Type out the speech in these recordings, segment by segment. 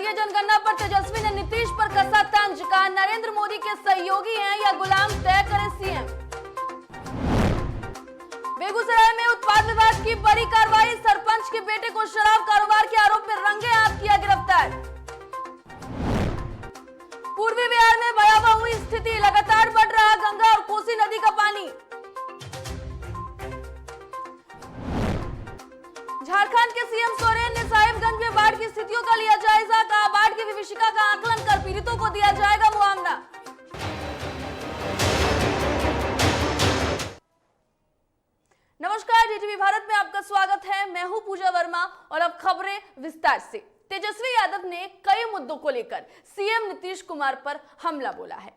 जातीय जनगणना पर तेजस्वी ने नीतीश पर कसा तंज, कहा नरेंद्र मोदी के सहयोगी हैं या गुलाम, तय करे सीएम। बेगूसराय में उत्पाद विभाग की बड़ी कार्रवाई, सरपंच के बेटे को शराब कारोबार के आरोप में रंगे हाथ किया गिरफ्तार। पूर्वी बिहार में भयावह हुई स्थिति, लगातार बढ़ रहा गंगा और कोसी नदी का पानी। झारखंड के सीएम सोरेन ने साहिबगंज में बाढ़ की स्थितियों का लिया जायजा, कहा बाढ़ की विभीषिका का आकलन कर पीड़ितों को दिया जाएगा मुआवजा। नमस्कार, डीटीवी भारत में आपका स्वागत है। मैं हूं पूजा वर्मा और अब खबरें विस्तार से। तेजस्वी यादव ने कई मुद्दों को लेकर सीएम नीतीश कुमार पर हमला बोला है।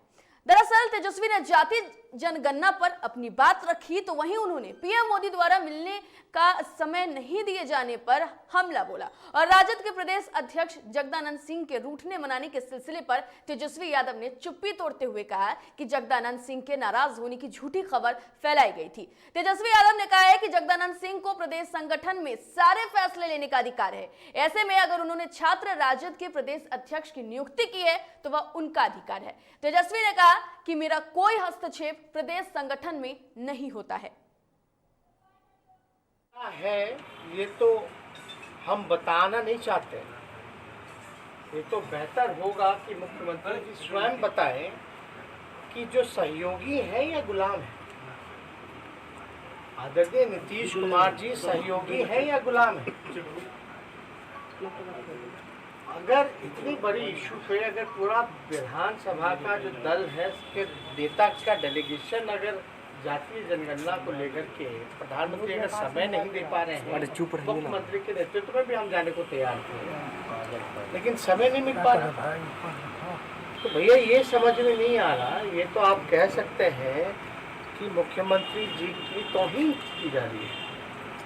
दरअसल तेजस्वी ने जाति जनगणना पर अपनी बात रखी तो वहीं उन्होंने पीएम मोदी द्वारा मिलने का समय नहीं दिए जाने पर हमला बोला और राजद के प्रदेश अध्यक्ष जगदानंद सिंह के रूठने मनाने के सिलसिले पर तेजस्वी यादव ने चुप्पी तोड़ते हुए कहा कि जगदानंद सिंह के नाराज होने की झूठी खबर फैलाई गई थी। तेजस्वी यादव ने कहा है कि जगदानंद सिंह को प्रदेश संगठन में सारे फैसले लेने का अधिकार है। ऐसे में अगर उन्होंने छात्र राजद के प्रदेश अध्यक्ष की नियुक्ति की है तो वह उनका अधिकार है। तेजस्वी ने कहा कि मेरा कोई हस्तक्षेप प्रदेश संगठन में नहीं होता है। ये तो हम बताना नहीं चाहते। ये तो बेहतर होगा कि मुख्यमंत्री जी स्वयं बताएं कि जो सहयोगी हैं या गुलाम हैं। आदरणीय नीतीश कुमार जी सहयोगी हैं या गुलाम हैं? अगर इतनी बड़ी इशू पे अगर पूरा विधानसभा का जो दल है उसके नेता का डेलीगेशन अगर जातीय जनगणना को लेकर के प्रधानमंत्री अगर समय नहीं दे पा रहे हैं, मुख्यमंत्री के नेतृत्व में भी हम जाने को तैयार थे, लेकिन समय नहीं मिल पा रहा। तो भैया ये समझ में नहीं आ रहा। ये तो आप कह सकते हैं कि मुख्यमंत्री जी की तौहीन की जा रही है।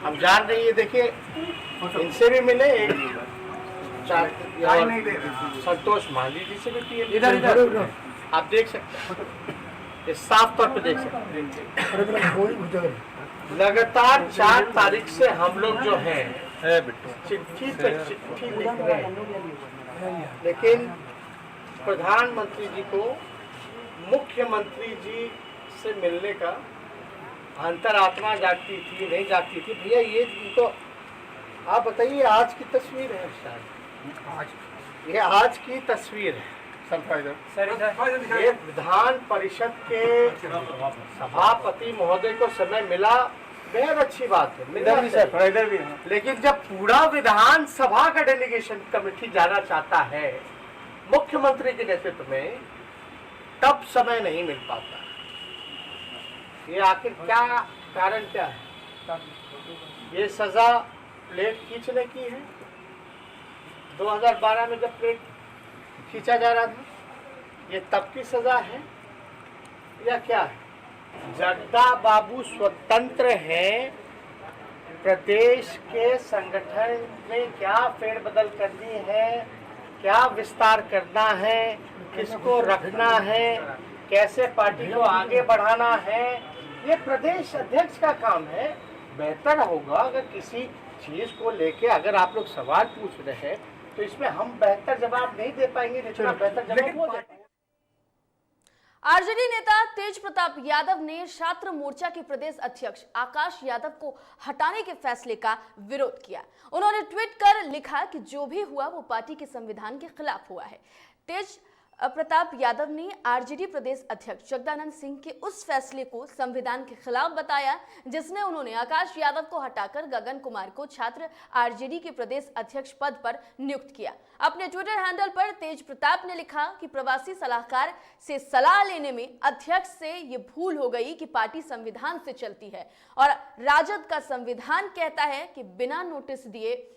हम जान रहे हैं, देखिए इनसे भी मिले, संतोष मांझी जी से भी पीएम, आप देख सकते हैं, ये साफ तौर पे देख सकते हैं। लगातार 4 तारीख से हम लोग जो हैं चिट्ठी पे चिट्ठी लिख रहे हैं, लेकिन प्रधानमंत्री जी को मुख्यमंत्री जी से मिलने का अंतरात्मा जागती थी, नहीं जागती थी। भैया ये तो आप बताइए, आज की तस्वीर है शायद, ये आज की तस्वीर है। ये विधान परिषद के सभापति महोदय को समय मिला, बेहद अच्छी बात है, इधर भी है। लेकिन जब पूरा विधानसभा का डेलीगेशन कमेटी जाना चाहता है मुख्यमंत्री के नेतृत्व में, तब समय नहीं मिल पाता। ये आखिर क्या कारण क्या है? ये सजा प्लेट खींचने की है। 2012 में जब प्लेट खींचा जा रहा था, ये तब की सजा है या क्या है? जगदा बाबू स्वतंत्र हैं, प्रदेश के संगठन में क्या फेरबदल करनी है, क्या विस्तार करना है, किसको रखना है, कैसे पार्टी को आगे बढ़ाना है, ये प्रदेश अध्यक्ष का काम है। बेहतर होगा अगर किसी चीज को लेके अगर आप लोग सवाल पूछ रहे हैं तो इसमें हम बेहतर जवाब नहीं दे पाएंगे, जितना बेहतर जवाब वो देते हैं। आरजेडी नेता तेज प्रताप यादव ने छात्र मोर्चा के प्रदेश अध्यक्ष आकाश यादव को हटाने के फैसले का विरोध किया। उन्होंने ट्वीट कर लिखा कि जो भी हुआ वो पार्टी के संविधान के खिलाफ हुआ है। तेज प्रताप यादव ने आरजेडी प्रदेश अध्यक्ष जगदानंद सिंह के उस फैसले को संविधान के खिलाफ बताया जिसमें उन्होंने आकाश यादव को हटाकर गगन कुमार को छात्र आरजेडी के प्रदेश अध्यक्ष पद पर नियुक्त किया। अपने ट्विटर हैंडल पर तेज प्रताप ने लिखा कि प्रवासी सलाहकार से सलाह लेने में अध्यक्ष से ये भूल हो गई कि पार्टी संविधान से चलती है और राजद का संविधान कहता है कि बिना नोटिस दिए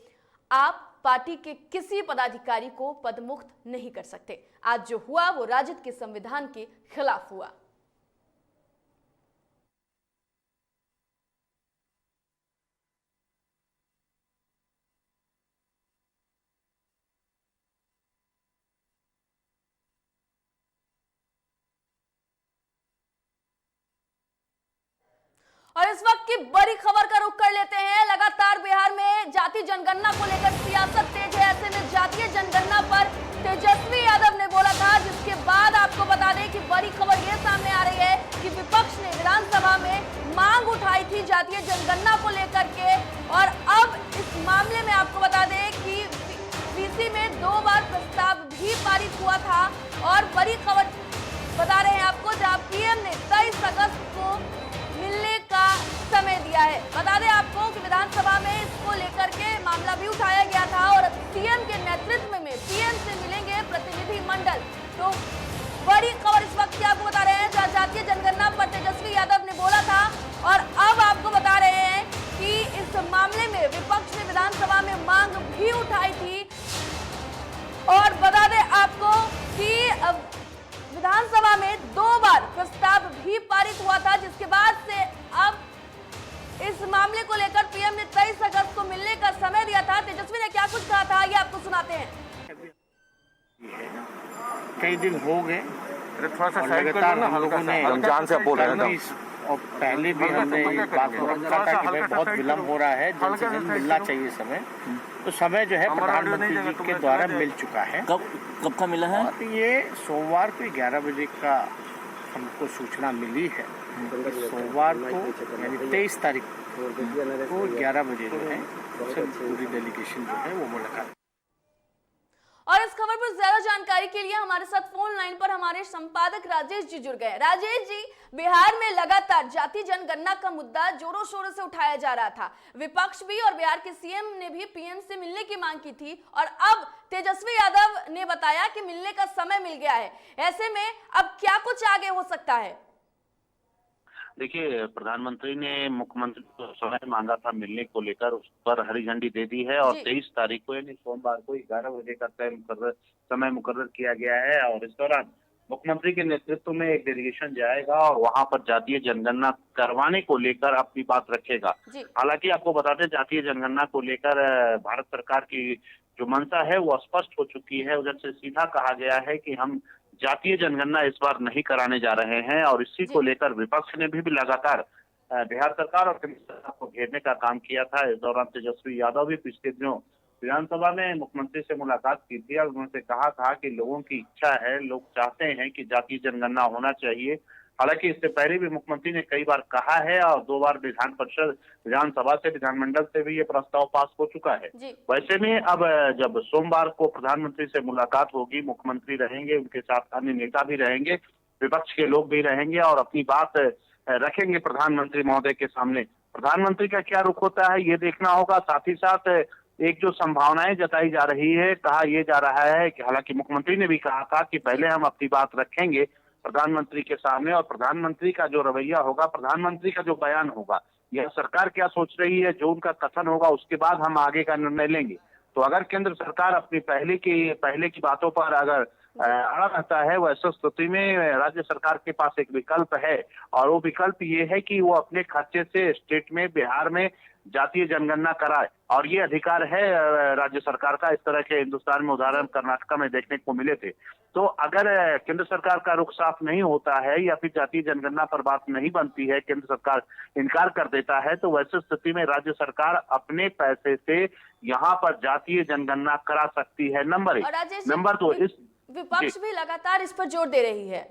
आप पार्टी के किसी पदाधिकारी को पदमुक्त नहीं कर सकते। आज जो हुआ वो राजद के संविधान के खिलाफ हुआ। और इस वक्त की बड़ी खबर का रुख कर लेते हैं। लगातार बिहार में जातीय जनगणना को लेकर सियासत तेज है। ऐसे में जातीय जनगणना पर तेजस्वी यादव ने बोला था, जिसके बाद आपको बता दें कि बड़ी खबर ये सामने आ रही है कि विपक्ष ने विधानसभा में मांग उठाई थी जातीय जनगणना को लेकर के, और अब इस मामले में आपको बता दें कि वीसी में 2 बार प्रस्ताव भी पारित हुआ था। और बड़ी खबर बता रहे हैं आपको, जहां पीएम ने 23 अगस्त को मिलने का समय दिया है। बता दें आपको कि विधानसभा में इसको लेकर के मामला भी उठाया गया था और सीएम के नेतृत्व में पीएम से मिलेंगे प्रतिनिधि मंडल। तो बड़ी खबर इस वक्त की आपको बता रहे हैं, जहां जातीय जनगणना पर तेजस्वी यादव ने बोला था और अब आपको बता रहे हैं कि इस मामले में विपक्ष ने विधानसभा में मांग भी उठाई थी। और बता दें आपको कि विधानसभा में 2 बार प्रस्ताव भी पारित हुआ था, जिसके बाद से अब इस मामले को लेकर पीएम ने 23 अगस्त को मिलने का समय दिया था। तेजस्वी ने क्या कुछ कहा था, ये आपको सुनाते हैं। कई दिन हो गए, थोड़ा सा लगातार हम लोगों ने रमजान से अपोज और पहले भी हमने इस बात को रखा था कि भाई बहुत विलम्ब हो रहा है, जल्द से जल्द मिलना चाहिए समय। तो समय जो है प्रधानमंत्री जी के द्वारा मिल चुका है। कब का मिला है? और ये सोमवार को 11 बजे का हमको सूचना मिली है। सोमवार को यानी 23 तारीख को 11 बजे जो है पूरी डेलीगेशन जो है वो मुलाकात। और इस खबर पर ज्यादा जानकारी के लिए हमारे साथ फोन लाइन पर हमारे संपादक राजेश जी जुड़ गए। राजेश जी, बिहार में लगातार जातीय जनगणना का मुद्दा जोरों शोरों से उठाया जा रहा था। विपक्ष भी और बिहार के सीएम ने भी पीएम से मिलने की मांग की थी और अब तेजस्वी यादव ने बताया कि मिलने का समय मिल गया है। ऐसे में अब क्या कुछ आगे हो सकता है? देखिए, प्रधानमंत्री ने मुख्यमंत्री को समय मांगा था मिलने को लेकर, उस पर हरी झंडी दे दी है और 23 तारीख को यानी सोमवार को 11 बजे का समय मुकर्रर किया गया है। और इस दौरान मुख्यमंत्री के नेतृत्व में एक डेलीगेशन जाएगा और वहां पर जातीय जनगणना करवाने को लेकर अपनी बात रखेगा। हालांकि आपको बता दें, जातीय जनगणना को लेकर भारत सरकार की जो मंशा है वो स्पष्ट हो चुकी है। उधर से सीधा कहा गया है कि हम जातीय जनगणना इस बार नहीं कराने जा रहे हैं और इसी को लेकर विपक्ष ने भी लगातार बिहार सरकार और केंद्र सरकार को घेरने का काम किया था। इस दौरान तेजस्वी यादव भी पिछले दिनों विधानसभा में मुख्यमंत्री से मुलाकात की थी और उन्होंने कहा था कि लोगों की इच्छा है, लोग चाहते हैं कि जातीय जनगणना होना चाहिए। हालांकि इससे पहले भी मुख्यमंत्री ने कई बार कहा है और 2 बार विधान परिषद, विधानसभा से, विधानमंडल से भी ये प्रस्ताव पास हो चुका है। वैसे में अब जब सोमवार को प्रधानमंत्री से मुलाकात होगी, मुख्यमंत्री रहेंगे, उनके साथ अन्य नेता भी रहेंगे, विपक्ष के लोग भी रहेंगे और अपनी बात रखेंगे प्रधानमंत्री महोदय के सामने। प्रधानमंत्री का क्या रुख होता है ये देखना होगा। साथ ही साथ एक जो संभावनाएं जताई जा रही है, कहा यह जा रहा है कि हालांकि मुख्यमंत्री ने भी कहा था कि पहले हम अपनी बात रखेंगे प्रधानमंत्री के सामने और प्रधानमंत्री का जो रवैया होगा, प्रधानमंत्री का जो बयान होगा, यह सरकार क्या सोच रही है, जो उनका कथन होगा उसके बाद हम आगे का निर्णय लेंगे। तो अगर केंद्र सरकार अपनी पहले की बातों पर अगर अड़ा रहता है, वैसे स्थिति में राज्य सरकार के पास एक विकल्प है और वो विकल्प ये है कि वो अपने खर्चे से स्टेट में, बिहार में जातीय जनगणना कराए और ये अधिकार है राज्य सरकार का। इस तरह के हिंदुस्तान में उदाहरण कर्नाटक में देखने को मिले थे। तो अगर केंद्र सरकार का रुख साफ नहीं होता है या फिर जातीय जनगणना पर बात नहीं बनती है, केंद्र सरकार इनकार कर देता है, तो वैसे स्थिति में राज्य सरकार अपने पैसे से यहाँ पर जातीय जनगणना करा सकती है। नंबर 1। नंबर 2, इस विपक्ष भी लगातार इस पर जोर दे रही है।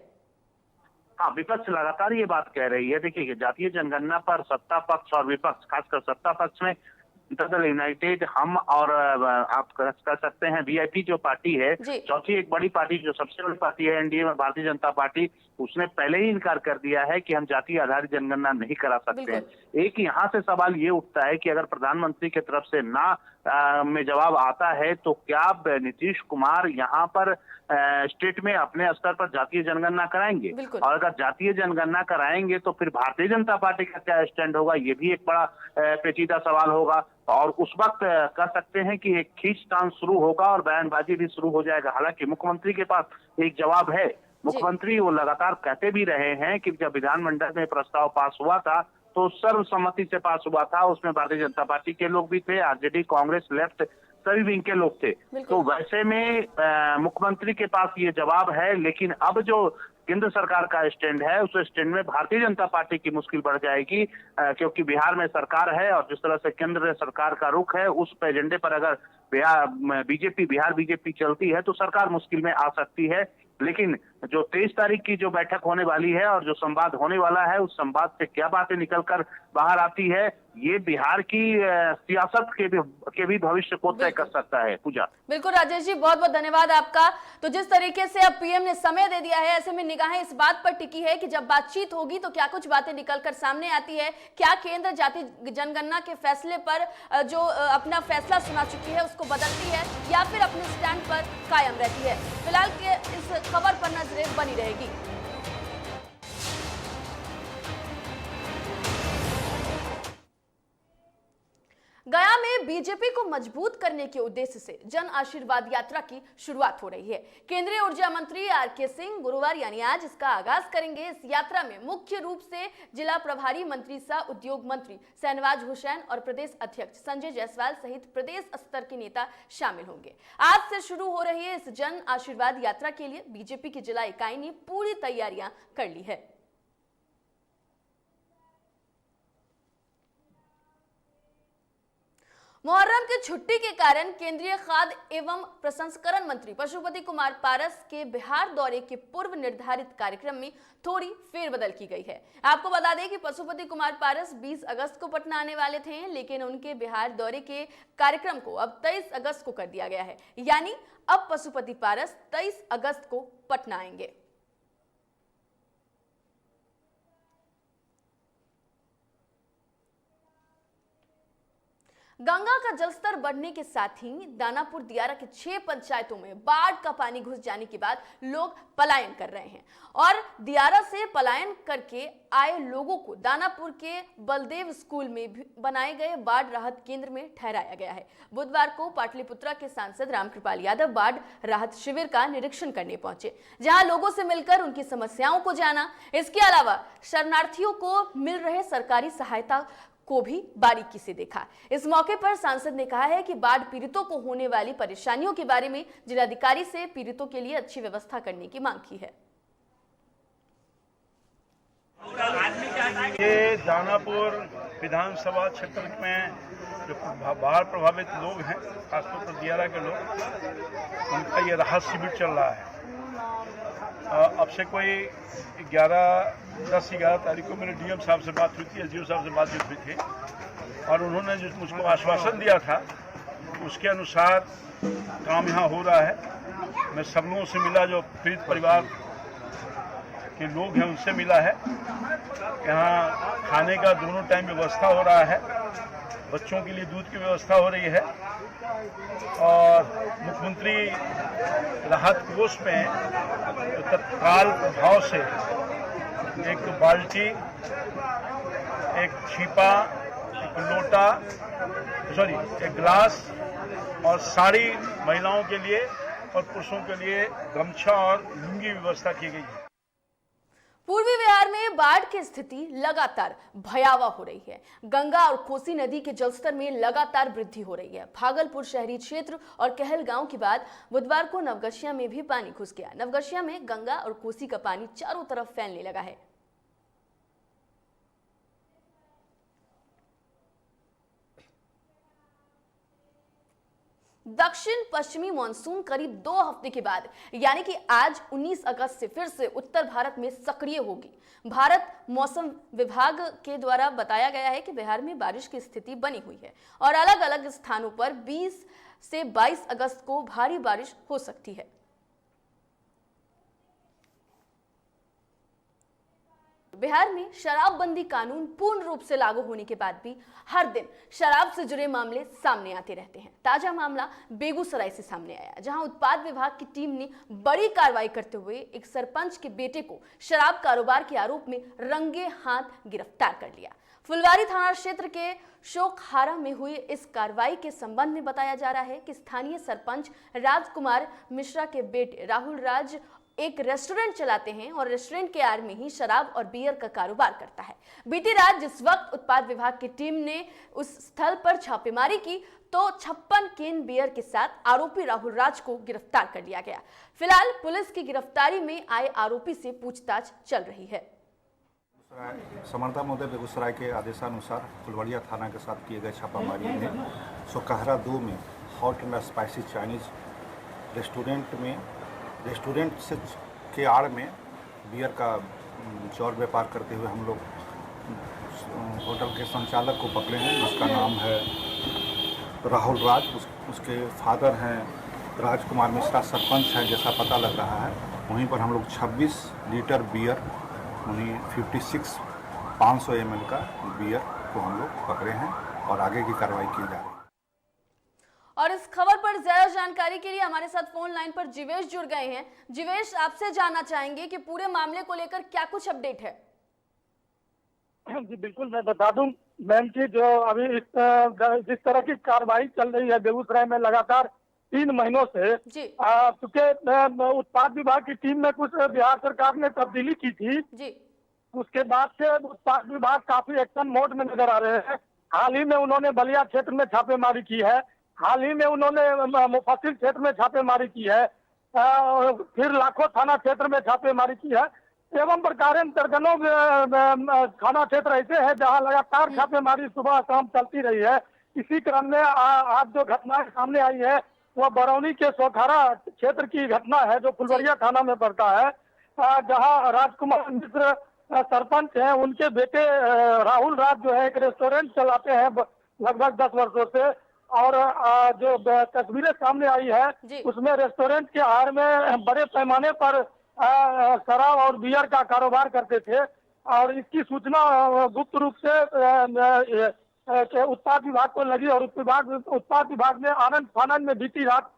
हाँ, विपक्ष लगातार ये बात कह रही है। देखिए, जातीय जनगणना पर सत्ता पक्ष और विपक्ष, खासकर सत्ता पक्ष में जनता दल यूनाइटेड, हम और आप कह सकते हैं वीआईपी जो पार्टी है, चौथी एक बड़ी पार्टी जो सबसे बड़ी पार्टी है एनडीए में, भारतीय जनता पार्टी, उसने पहले ही इनकार कर दिया है कि हम जातीय आधारित जनगणना नहीं करा सकते हैं। एक यहाँ से सवाल ये उठता है कि अगर प्रधानमंत्री की तरफ से ना में जवाब आता है तो क्या नीतीश कुमार यहाँ पर स्टेट में अपने स्तर पर जातीय जनगणना कराएंगे? और अगर जातीय जनगणना कराएंगे तो फिर भारतीय जनता पार्टी का क्या स्टैंड होगा, ये भी एक बड़ा पेचीदा सवाल होगा। और उस वक्त कह सकते हैं कि एक खींचतान शुरू होगा और बयानबाजी भी शुरू हो जाएगा। हालांकि मुख्यमंत्री के पास एक जवाब है। मुख्यमंत्री वो लगातार कहते भी रहे हैं कि जब विधानमंडल में प्रस्ताव पास हुआ था तो सर्वसम्मति से पास हुआ था, उसमें भारतीय जनता पार्टी के लोग भी थे, आरजेडी, कांग्रेस, लेफ्ट, सभी विंग के लोग थे। तो वैसे में मुख्यमंत्री के पास ये जवाब है। लेकिन अब जो केंद्र सरकार का स्टैंड है, उस स्टैंड में भारतीय जनता पार्टी की मुश्किल बढ़ जाएगी, क्योंकि बिहार में सरकार है और जिस तरह से केंद्र सरकार का रुख है उस एजेंडे पर अगर बिहार बीजेपी चलती है तो सरकार मुश्किल में आ सकती है। लेकिन जो 23 तारीख की जो बैठक होने वाली है और जो संवाद होने वाला है, उस संवाद से क्या बातें निकलकर बाहर आती है, ये बिहार की सियासत के भी भविष्य को तय कर सकता है। पूजा। बिल्कुल राजेश जी, बहुत बहुत धन्यवाद आपका। तो जिस तरीके से अब पीएम ने समय दे दिया है, ऐसे में निगाहें इस बात पर टिकी है कि जब बातचीत होगी तो क्या कुछ बातें निकलकर सामने आती है, क्या केंद्र जाति जनगणना के फैसले पर जो अपना फैसला सुना चुकी है उसको बदलती है या फिर अपने स्टैंड पर कायम रहती है। फिलहाल के इस खबर पर नजरें बनी रहेगी। गया में बीजेपी को मजबूत करने के उद्देश्य से जन आशीर्वाद यात्रा की शुरुआत हो रही है। केंद्रीय ऊर्जा मंत्री आर.के. सिंह गुरुवार यानी आज इसका आगाज करेंगे। इस यात्रा में मुख्य रूप से जिला प्रभारी मंत्री सह उद्योग मंत्री शहनवाज हुसैन और प्रदेश अध्यक्ष संजय जायसवाल सहित प्रदेश स्तर के नेता शामिल होंगे। आज से शुरू हो रही इस जन आशीर्वाद यात्रा के लिए बीजेपी की जिला इकाई ने पूरी तैयारियां कर ली है। मुहर्रम की छुट्टी के कारण केंद्रीय खाद्य एवं प्रसंस्करण मंत्री पशुपति कुमार पारस के बिहार दौरे के पूर्व निर्धारित कार्यक्रम में थोड़ी फेरबदल की गई है। आपको बता दें कि पशुपति कुमार पारस 20 अगस्त को पटना आने वाले थे, लेकिन उनके बिहार दौरे के कार्यक्रम को अब 23 अगस्त को कर दिया गया है। यानी अब पशुपति पारस 23 अगस्त को पटना आएंगे। गंगा का जलस्तर बढ़ने के साथ ही दानापुर दियारा के 6 पंचायतों में बाढ़ का पानी घुस जाने के बाद लोग पलायन कर रहे हैं और दियारा से पलायन करके आए लोगों को दानापुर के बलदेव स्कूल में बनाए गए बाढ़ राहत केंद्र में ठहराया गया है। बुधवार को पाटलिपुत्रा के सांसद रामकृपाल यादव बाढ़ राहत शिविर का निरीक्षण करने पहुंचे, जहां लोगों से मिलकर उनकी समस्याओं को जाना। इसके अलावा शरणार्थियों को मिल रहे सरकारी सहायता को भी बारीकी से देखा। इस मौके पर सांसद ने कहा है कि बाढ़ पीड़ितों को होने वाली परेशानियों के बारे में जिलाधिकारी से पीड़ितों के लिए अच्छी व्यवस्था करने की मांग की है। ये दानापुर विधानसभा क्षेत्र में जो बाढ़ प्रभावित लोग हैं, खासतौर पर दियारा के लोग, उनका ये राहत शिविर चल रहा है। अब से कोई 10-11 तारीख को मेरे डीएम साहब से बात हुई थी, एसडीओ साहब से बातचीत हुई थी और उन्होंने जो मुझको आश्वासन दिया था उसके अनुसार काम यहाँ हो रहा है। मैं सब लोगों से मिला, जो पीड़ित परिवार के लोग हैं उनसे मिला है। यहाँ खाने का दोनों टाइम व्यवस्था हो रहा है, बच्चों के लिए दूध की व्यवस्था हो रही है और मुख्यमंत्री राहत कोष में तत्काल प्रभाव से एक बाल्टी, एक छीपा, एक लोटा, एक गिलास और साड़ी महिलाओं के लिए और पुरुषों के लिए गमछा और लुंगी व्यवस्था की गई है। पूर्वी बिहार में बाढ़ की स्थिति लगातार भयावह हो रही है। गंगा और कोसी नदी के जलस्तर में लगातार वृद्धि हो रही है। भागलपुर शहरी क्षेत्र और कहलगांव के बाद बुधवार को नवगछिया में भी पानी घुस गया। नवगछिया में गंगा और कोसी का पानी चारों तरफ फैलने लगा है। दक्षिण पश्चिमी मानसून करीब 2 हफ्ते के बाद यानी कि आज 19 अगस्त से फिर से उत्तर भारत में सक्रिय होगी। भारत मौसम विभाग के द्वारा बताया गया है कि बिहार में बारिश की स्थिति बनी हुई है और अलग अलग स्थानों पर 20 से 22 अगस्त को भारी बारिश हो सकती है। बिहार में शराबबंदी कानून पूर्ण रूप से लागू होने के बाद भी हर दिन शराब से जुड़े मामले सामने आते रहते हैं। ताजा मामला बेगूसराय से सामने आया, जहां उत्पाद विभाग की टीम ने बड़ी कार्रवाई करते हुए एक सरपंच के बेटे को शराब कारोबार के आरोप में रंगे हाथ गिरफ्तार कर लिया। फुलवारी थाना क्षेत्र के शोकहारा में हुई इस कार्रवाई के संबंध में बताया जा रहा है कि स्थानीय सरपंच राजकुमार मिश्रा के बेटे राहुल राज एक रेस्टोरेंट चलाते हैं और रेस्टोरेंट के आड़ में ही शराब और बियर का कारोबार करता है। बीती रात जिस वक्त उत्पाद विभाग की टीम ने उस स्थल पर छापेमारी की तो 56 केन बियर के साथ आरोपी राहुल राज को गिरफ्तार कर लिया गया। फिलहाल पुलिस की गिरफ्तारी में आए आरोपी से पूछताछ चल रही है। समर्था महोदय बेगूसराय के आदेशानुसार फुलवड़िया थाना के साथ किए गए छापामारी में सोकहरा 2 में hot and spicy Chinese restaurant से के आड़ में बियर का चौर व्यापार करते हुए हम लोग होटल के संचालक को पकड़े हैं, जिसका नाम है राहुल राज। उसके फादर हैं राजकुमार मिश्रा, सरपंच हैं जैसा पता लग रहा है। वहीं पर हम लोग 26 लीटर बियर वहीं 56 500 ml का बियर को हम लोग पकड़े हैं और आगे की कार्रवाई की जा रही है। और इस खबर पर ज्यादा जानकारी के लिए हमारे साथ फोन लाइन पर जीवेश जुड़ गए हैं। जीवेश, आपसे जानना चाहेंगे कि पूरे मामले को लेकर क्या कुछ अपडेट है? जी बिल्कुल, मैं बता दूं मैम की जो अभी जिस तरह की कार्रवाई चल रही है बेगूसराय में लगातार 3 महीनों से, क्योंकि उत्पाद विभाग की टीम में कुछ बिहार सरकार ने तब्दीली की थी जी। उसके बाद से उत्पाद विभाग काफी एक्शन मोड में नजर आ रहे हैं। हाल ही में उन्होंने बलिया क्षेत्र में छापेमारी की है, हाल ही में उन्होंने मुफस्सिल क्षेत्र में छापेमारी की है, फिर लाखों थाना क्षेत्र में छापेमारी की है। एवं प्रकार दर्जनों थाना क्षेत्र ऐसे हैं जहां लगातार छापेमारी सुबह शाम चलती रही है। इसी क्रम में आज जो घटनाएं सामने आई है वह बरौनी के सोकहरा क्षेत्र की घटना है, जो फुलवड़िया थाना में पड़ता है, जहां राजकुमार मिश्र सरपंच हैं, उनके बेटे राहुल राज जो है एक रेस्टोरेंट चलाते हैं लगभग 10 वर्षों से। और जो तस्वीरें सामने आई है उसमें रेस्टोरेंट के आड़ में बड़े पैमाने पर शराब और बियर का कारोबार करते थे और इसकी सूचना गुप्त रूप से उत्पाद विभाग को लगी और उत्पाद विभाग ने आनंद फानंद में बीती रात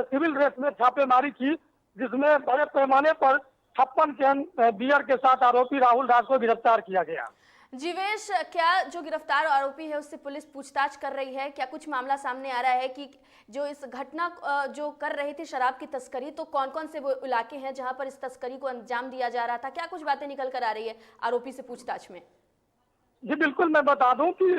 सिविल रेस में छापेमारी की, जिसमें बड़े पैमाने पर 56 कैन बियर के साथ आरोपी राहुल राज को गिरफ्तार किया गया। जीवेश, क्या जो गिरफ्तार आरोपी है उससे पुलिस पूछताछ कर रही है? क्या कुछ मामला सामने आ रहा है कि जो इस घटना जो कर रहे थे शराब की तस्करी, तो कौन कौन से वो इलाके हैं जहां पर इस तस्करी को अंजाम दिया जा रहा था? क्या कुछ बातें निकल कर आ रही है आरोपी से पूछताछ में? जी बिल्कुल, मैं बता दूं कि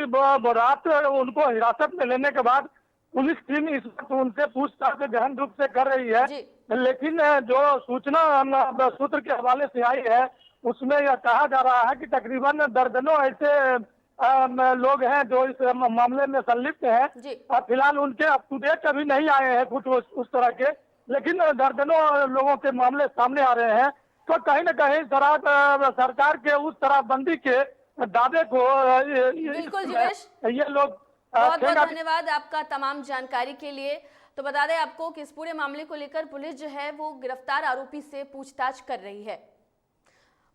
रात उनको हिरासत में लेने के बाद पुलिस टीम इस वक्त उनसे पूछताछ गहन रूप से कर रही है, लेकिन जो सूचना सूत्र के हवाले से आई है उसमें यह कहा जा रहा है कि तकरीबन दर्जनों ऐसे लोग हैं जो इस मामले में संलिप्त हैं। फिलहाल उनके अप टू डेट अभी नहीं आए हैं कुछ उस तरह के, लेकिन दर्जनों लोगों के मामले सामने आ रहे हैं। तो कहीं न कहीं सरकार के उस शराबबंदी के दावे को बिल्कुल जीवेश, ये लोग बहुत बहुत धन्यवाद आपका तमाम जानकारी के लिए। तो बता दें आपको कि इस पूरे मामले को लेकर पुलिस जो है वो गिरफ्तार आरोपी से पूछताछ कर रही है।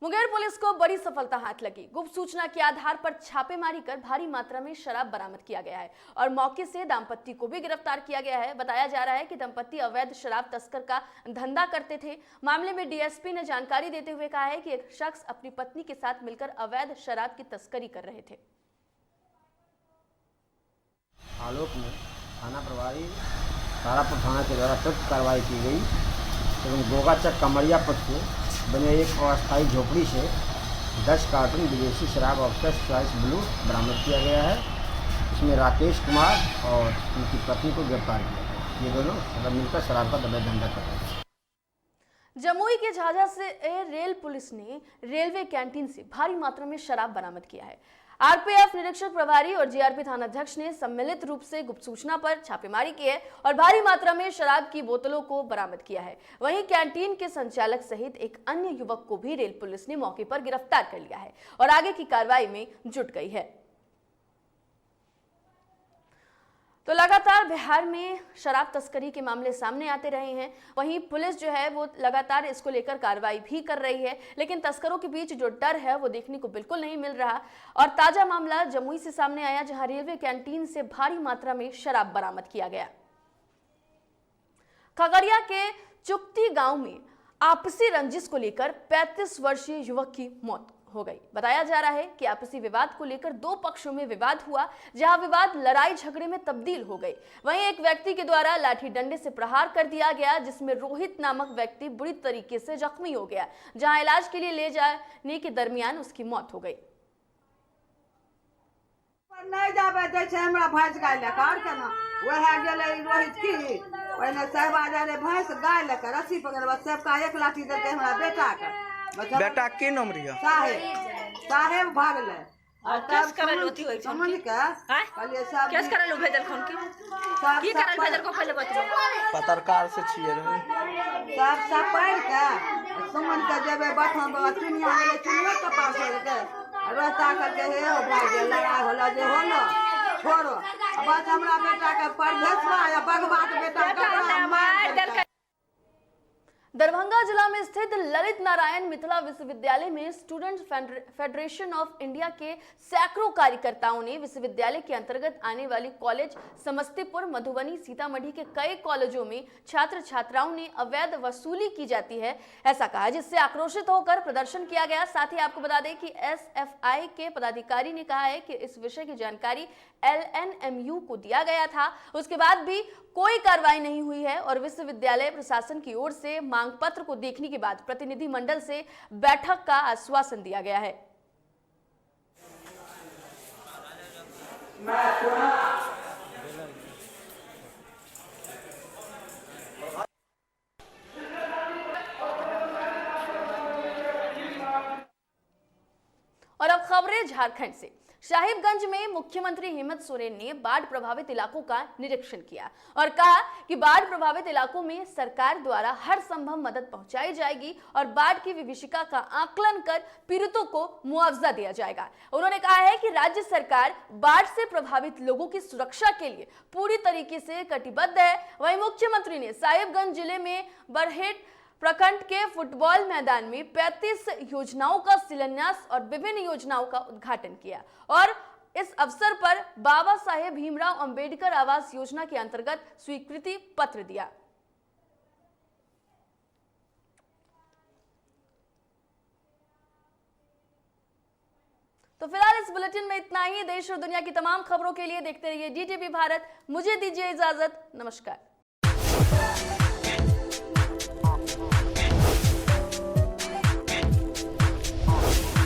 मुंगेर पुलिस को बड़ी सफलता हाथ लगी। गुप्त सूचना के आधार पर छापेमारी कर भारी मात्रा में शराब बरामद किया गया है और मौके से दंपत्ति को भी गिरफ्तार किया गया है। बताया जा रहा है कि दंपत्ति अवैध शराब तस्कर का धंधा करते थे। मामले में डीएसपी ने जानकारी देते हुए कहा है कि एक शख्स अपनी पत्नी के साथ मिलकर अवैध शराब की तस्करी कर रहे थे। आलोक में थाना प्रभारी तारापुर थाना के द्वारा त्वरित कार्रवाई की गई एवं गोगाचक कमरिया पथ से बने एक अस्थायी झोपड़ी से 10 कार्टन विदेशी शराब और फ्रेश चॉइस ब्लू बरामद किया गया है। इसमें राकेश कुमार और उनकी पत्नी को गिरफ्तार किया गया। ये दोनों सब मिलकर शराब का अवैध धंधा कर रहे थे। जमुई के झाझा से रेल पुलिस ने रेलवे कैंटीन से भारी मात्रा में शराब बरामद किया है। आरपीएफ निरीक्षक प्रभारी और जीआरपी थानाध्यक्ष ने सम्मिलित रूप से गुप्त सूचना पर छापेमारी की है और भारी मात्रा में शराब की बोतलों को बरामद किया है। वहीं कैंटीन के संचालक सहित एक अन्य युवक को भी रेल पुलिस ने मौके पर गिरफ्तार कर लिया है और आगे की कार्रवाई में जुट गई है। तो लगातार बिहार में शराब तस्करी के मामले सामने आते रहे हैं। वहीं पुलिस जो है वो लगातार इसको लेकर कार्रवाई भी कर रही है, लेकिन तस्करों के बीच जो डर है वो देखने को बिल्कुल नहीं मिल रहा। और ताजा मामला जमुई से सामने आया, जहां रेलवे कैंटीन से भारी मात्रा में शराब बरामद किया गया। खगड़िया के चुक्ती गांव में आपसी रंजिश को लेकर 35 वर्षीय युवक की मौत हो गई। बताया जा रहा है कि आपसी विवाद को लेकर दो पक्षों में विवाद हुआ, जहां विवाद लड़ाई झगड़े में तब्दील हो गई। वहीं एक व्यक्ति के द्वारा लाठी डंडे से प्रहार कर दिया गया, जिसमें रोहित नामक व्यक्ति बुरी तरीके से जख्मी हो गया, जहां इलाज के लिए ले जाने के दरमियान उसकी मौत हो गई। नहीं जाबे दै छै हमरा भैंस गाय लेकर केना वह गेले रोहित की ओने सहबाज रे भैंस गाय लेकर रस्सी पकड़ बस सबका एक लाठी देते हमरा बेटा के। बेटा के नाम रिया? साहेब भागले और केस करल होती होई समझ के कहलिए सब केस करल भेजल खन की करल भेजल को पहले बतबो। पत्रकार से छिए रे सब पढ़ के समझ के जेबे बठन बाबा चुनिया गेले चुनिया के पास हो के रोता करके हे ओ भाई लड़ाई होला जे होला छोड़ो बस हमरा बेटा के परभेसवा या बगवा के बेटा के मार देलकै। दरभंगा जिला में स्थित ललित नारायण मिथिला विश्वविद्यालय में स्टूडेंट फेडरेशन ऑफ इंडिया के सैकड़ों कार्यकर्ताओं ने विश्वविद्यालय के अंतर्गत आने वाली कॉलेज समस्तीपुर, मधुबनी, सीतामढ़ी के कई कॉलेजों में छात्र छात्राओं ने अवैध वसूली की जाती है ऐसा कहा, जिससे आक्रोशित होकर प्रदर्शन किया गया। साथ ही आपको बता दें कि SFI के पदाधिकारी ने कहा है कि इस विषय की जानकारी LNMU को दिया गया था, उसके बाद भी कोई कार्रवाई नहीं हुई है और विश्वविद्यालय प्रशासन की ओर से मांग पत्र को देखने के बाद प्रतिनिधि मंडल से बैठक का आश्वासन दिया गया है। और अब खबरें झारखंड से। साहिबगंज में मुख्यमंत्री हेमंत सोरेन ने बाढ़ प्रभावित इलाकों का निरीक्षण किया और कहा कि बाढ़ प्रभावित इलाकों में सरकार द्वारा हर संभव मदद पहुंचाई जाएगी और बाढ़ की विभीषिका का आकलन कर पीड़ितों को मुआवजा दिया जाएगा। उन्होंने कहा है कि राज्य सरकार बाढ़ से प्रभावित लोगों की सुरक्षा के लिए पूरी तरीके से कटिबद्ध है। वहीं मुख्यमंत्री ने साहिबगंज जिले में बरहेट प्रखंड के फुटबॉल मैदान में 35 योजनाओं का शिलान्यास और विभिन्न योजनाओं का उद्घाटन किया और इस अवसर पर बाबा साहेब भीमराव अंबेडकर आवास योजना के अंतर्गत स्वीकृति पत्र दिया। तो फिलहाल इस बुलेटिन में इतना ही। देश और दुनिया की तमाम खबरों के लिए देखते रहिए DTV भारत। मुझे दीजिए इजाजत। नमस्कार।